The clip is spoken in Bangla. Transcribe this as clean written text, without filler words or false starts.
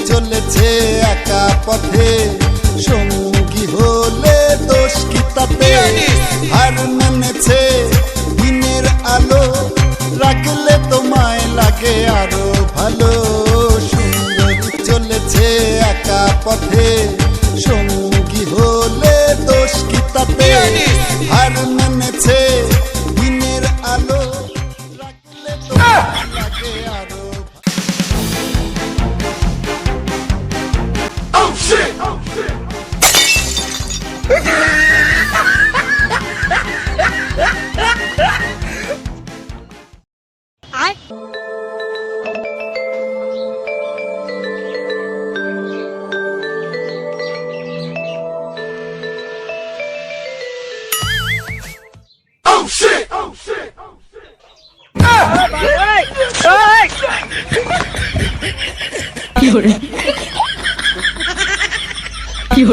চলেছে একা পথে, সঙ্গী হলে দোষ কি তাতে? হার মেনেছে দিনের আলো, রাখলে তোমায় লাগে আরো ভালো। সুন্দরী চলেছে একা পথে, সঙ্গী হলে দোষ কি তাতে? হার মেনেছে দিনের আলো, রাখলে তোমায় লাগে আরো। কি